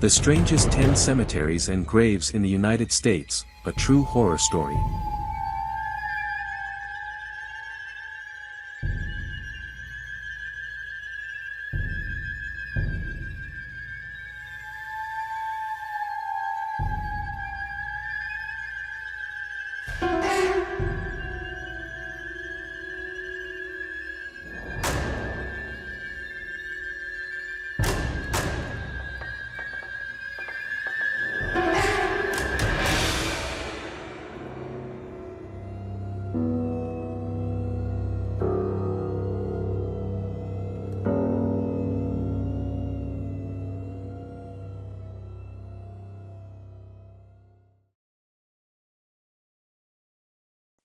The Strangest 10 Cemeteries and Graves in the United States, a true horror story.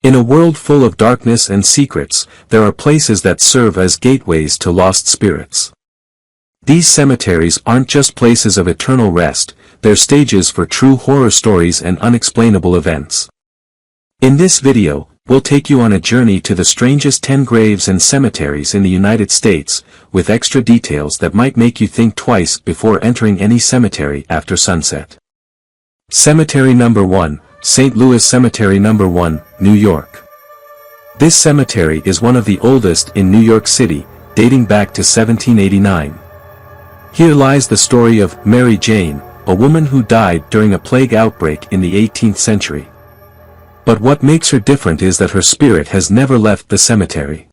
In a world full of darkness and secrets, there are places that serve as gateways to lost spirits. These cemeteries aren't just places of eternal rest, they're stages for true horror stories and unexplainable events. In this video, we'll take you on a journey to the strangest 10 graves and cemeteries in the United States, with extra details that might make you think twice before entering any cemetery after sunset. Cemetery number 1. St. Louis Cemetery No. 1, New York. This cemetery is one of the oldest in New York City, dating back to 1789. Here lies the story of Mary Jane, a woman who died during a plague outbreak in the 18th century. But what makes her different is that her spirit has never left the cemetery.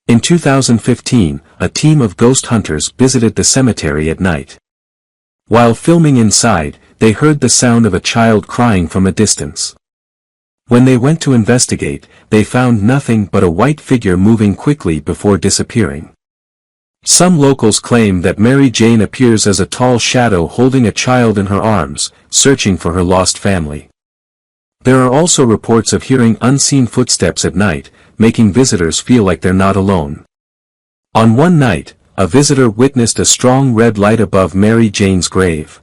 In 2015, a team of ghost hunters visited the cemetery at night. While filming inside, they heard the sound of a child crying from a distance. When they went to investigate, they found nothing but a white figure moving quickly before disappearing. Some locals claim that Mary Jane appears as a tall shadow holding a child in her arms, searching for her lost family. There are also reports of hearing unseen footsteps at night, making visitors feel like they're not alone. On one night, a visitor witnessed a strong red light above Mary Jane's grave.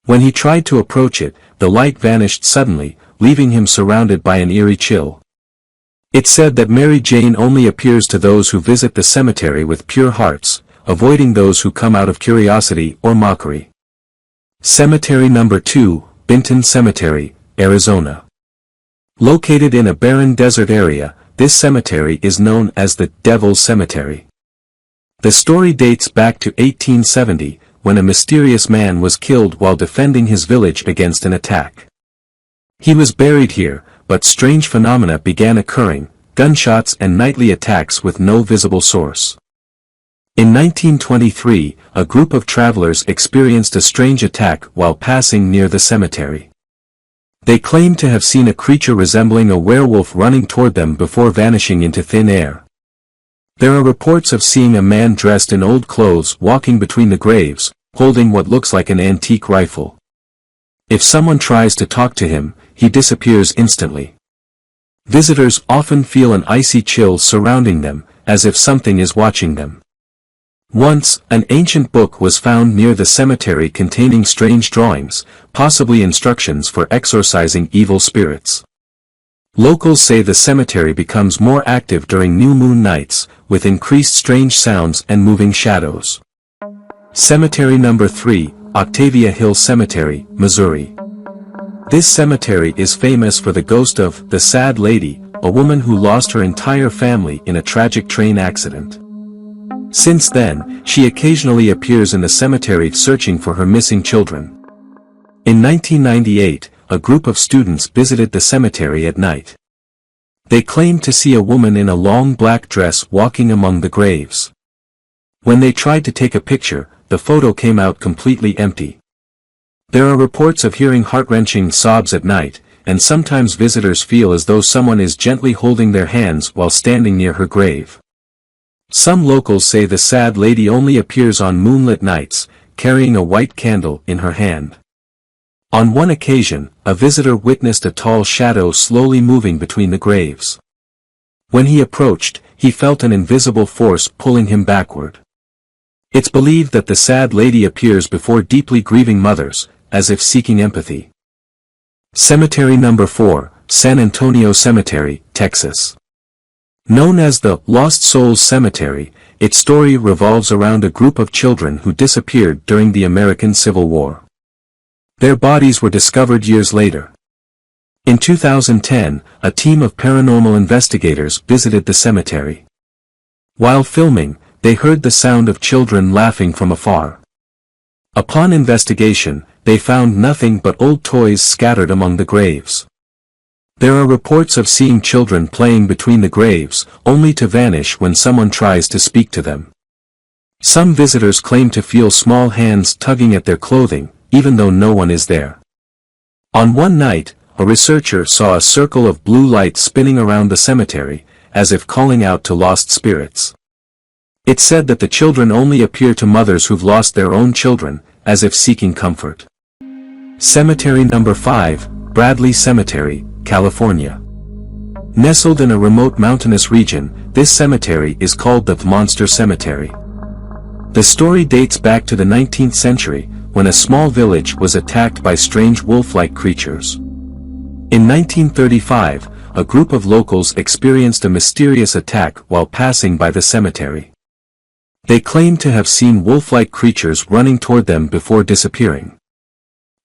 When he tried to approach it, the light vanished suddenly, leaving him surrounded by an eerie chill. It's said that Mary Jane only appears to those who visit the cemetery with pure hearts, avoiding those who come out of curiosity or mockery. Cemetery number 2, Benton Cemetery, Arizona. Located in a barren desert area, this cemetery is known as the Devil's Cemetery. The story dates back to 1870, when a mysterious man was killed while defending his village against an attack. He was buried here, but strange phenomena began occurring, gunshots and nightly attacks with no visible source. In 1923, a group of travelers experienced a strange attack while passing near the cemetery. They claimed to have seen a creature resembling a werewolf running toward them before vanishing into thin air. There are reports of seeing a man dressed in old clothes walking between the graves, holding what looks like an antique rifle. If someone tries to talk to him, he disappears instantly. Visitors often feel an icy chill surrounding them, as if something is watching them. Once, an ancient book was found near the cemetery containing strange drawings, possibly instructions for exorcising evil spirits. Locals say the cemetery becomes more active during new moon nights, with increased strange sounds and moving shadows. Cemetery number 3, Octavia Hill Cemetery, Missouri. This cemetery is famous for the ghost of the Sad Lady, a woman who lost her entire family in a tragic train accident. Since then, she occasionally appears in the cemetery searching for her missing children. In 1998, a group of students visited the cemetery at night. They claimed to see a woman in a long black dress walking among the graves. When they tried to take a picture, the photo came out completely empty. There are reports of hearing heart-wrenching sobs at night, and sometimes visitors feel as though someone is gently holding their hands while standing near her grave. Some locals say the Sad Lady only appears on moonlit nights, carrying a white candle in her hand. On one occasion, a visitor witnessed a tall shadow slowly moving between the graves. When he approached, he felt an invisible force pulling him backward. It's believed that the Sad Lady appears before deeply grieving mothers, as if seeking empathy. Cemetery number 4, San Antonio Cemetery, Texas. Known as the Lost Souls Cemetery, Its story revolves around a group of children who disappeared during the American Civil War. Their bodies were discovered years later. In 2010, a team of paranormal investigators visited the cemetery. While filming, they heard the sound of children laughing from afar. Upon investigation, they found nothing but old toys scattered among the graves. There are reports of seeing children playing between the graves, only to vanish when someone tries to speak to them. Some visitors claim to feel small hands tugging at their clothing, even though no one is there. On one night, a researcher saw a circle of blue light spinning around the cemetery, as if calling out to lost spirits. It said that the children only appear to mothers who've lost their own children, as if seeking comfort. Cemetery number 5, Bradley Cemetery, California. Nestled in a remote mountainous region, this cemetery is called the Monster Cemetery. The story dates back to the 19th century, when a small village was attacked by strange wolf-like creatures. In 1935, a group of locals experienced a mysterious attack while passing by the cemetery. They claimed to have seen wolf-like creatures running toward them before disappearing.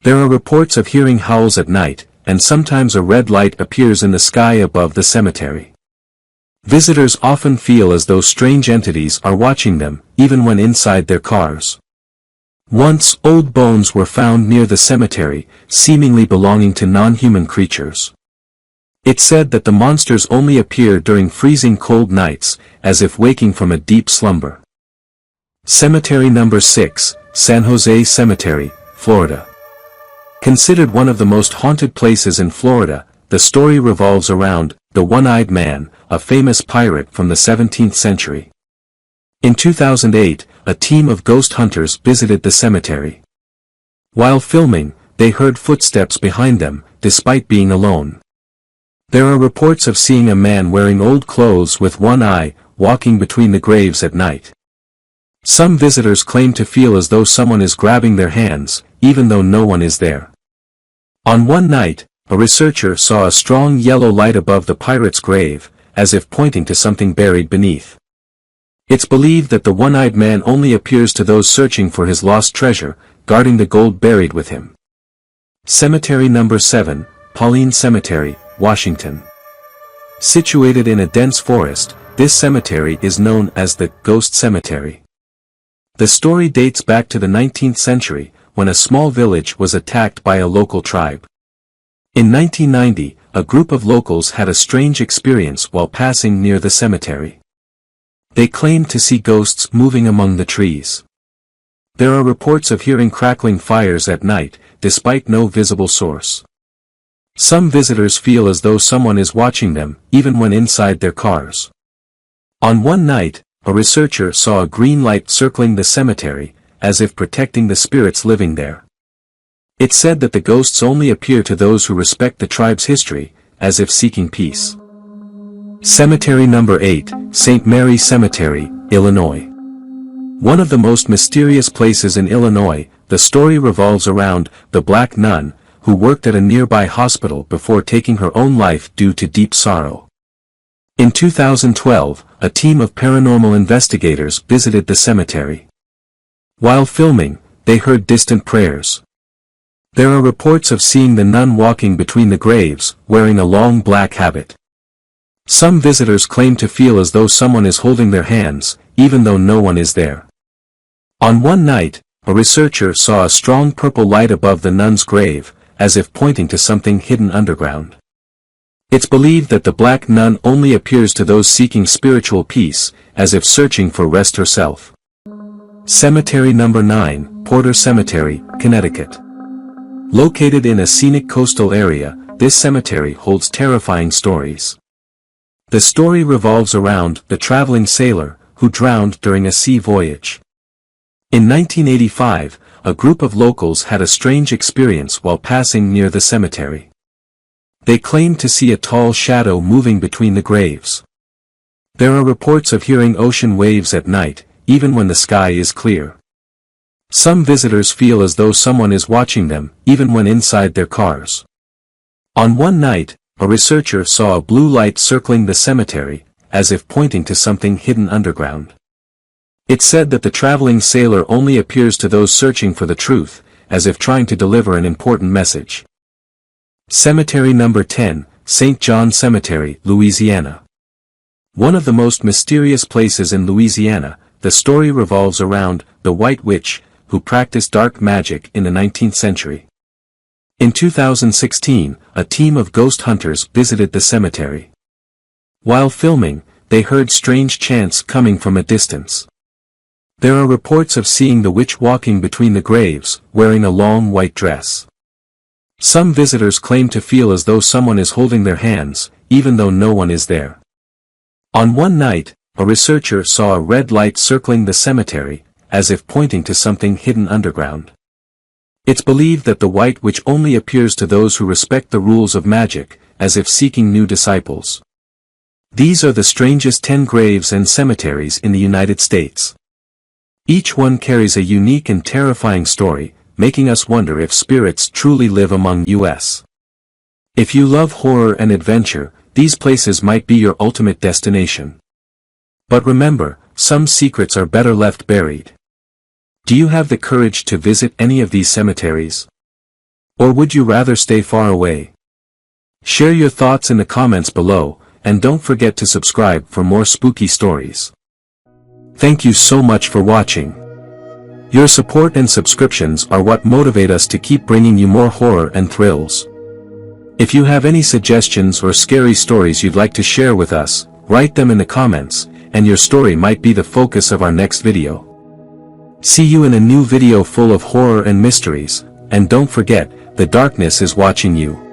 There are reports of hearing howls at night, and sometimes a red light appears in the sky above the cemetery. Visitors often feel as though strange entities are watching them, even when inside their cars. Once, old bones were found near the cemetery, seemingly belonging to non-human creatures. It said that the monsters only appear during freezing cold nights, as if waking from a deep slumber. Cemetery number 6, San Jose Cemetery, Florida. Considered one of the most haunted places in Florida, the story revolves around the One-Eyed Man, a famous pirate from the 17th century. In 2008, a team of ghost hunters visited the cemetery. While filming, they heard footsteps behind them, despite being alone. There are reports of seeing a man wearing old clothes with one eye, walking between the graves at night. Some visitors claim to feel as though someone is grabbing their hands, even though no one is there. On one night, a researcher saw a strong yellow light above the pirate's grave, as if pointing to something buried beneath. It's believed that the one-eyed man only appears to those searching for his lost treasure, guarding the gold buried with him. Cemetery number 7, Pauline Cemetery, Washington. Situated in a dense forest, this cemetery is known as the Ghost Cemetery. The story dates back to the 19th century, when a small village was attacked by a local tribe. In 1990, a group of locals had a strange experience while passing near the cemetery. They claimed to see ghosts moving among the trees. There are reports of hearing crackling fires at night, despite no visible source. Some visitors feel as though someone is watching them, even when inside their cars. On one night, a researcher saw a green light circling the cemetery, as if protecting the spirits living there. It said that the ghosts only appear to those who respect the tribe's history, as if seeking peace. Cemetery number 8, St. Mary Cemetery, Illinois. One of the most mysterious places in Illinois, the story revolves around the Black Nun, who worked at a nearby hospital before taking her own life due to deep sorrow. In 2012, a team of paranormal investigators visited the cemetery. While filming, they heard distant prayers. There are reports of seeing the nun walking between the graves, wearing a long black habit. Some visitors claim to feel as though someone is holding their hands, even though no one is there. On one night, a researcher saw a strong purple light above the nun's grave, as if pointing to something hidden underground. It's believed that the Black Nun only appears to those seeking spiritual peace, as if searching for rest herself. Cemetery number 9, Porter Cemetery, Connecticut. Located in a scenic coastal area, this cemetery holds terrifying stories. The story revolves around the traveling sailor, who drowned during a sea voyage. In 1985, a group of locals had a strange experience while passing near the cemetery. They claimed to see a tall shadow moving between the graves. There are reports of hearing ocean waves at night, even when the sky is clear. Some visitors feel as though someone is watching them, even when inside their cars. On one night, a researcher saw a blue light circling the cemetery, as if pointing to something hidden underground. It's said that the traveling sailor only appears to those searching for the truth, as if trying to deliver an important message. Cemetery number 10, St. John Cemetery, Louisiana. One of the most mysterious places in Louisiana, the story revolves around the White Witch, who practiced dark magic in the 19th century. In 2016, a team of ghost hunters visited the cemetery. While filming, they heard strange chants coming from a distance. There are reports of seeing the witch walking between the graves, wearing a long white dress. Some visitors claim to feel as though someone is holding their hands, even though no one is there. On one night, a researcher saw a red light circling the cemetery, as if pointing to something hidden underground. It's believed that the White Witch only appears to those who respect the rules of magic, as if seeking new disciples. These are the strangest 10 graves and cemeteries in the United States. Each one carries a unique and terrifying story, making us wonder if spirits truly live among us. If you love horror and adventure, these places might be your ultimate destination. But remember, some secrets are better left buried. Do you have the courage to visit any of these cemeteries? Or would you rather stay far away? Share your thoughts in the comments below, and don't forget to subscribe for more spooky stories. Thank you so much for watching. Your support and subscriptions are what motivate us to keep bringing you more horror and thrills. If you have any suggestions or scary stories you'd like to share with us, write them in the comments, and your story might be the focus of our next video. See you in a new video full of horror and mysteries, and don't forget, the darkness is watching you.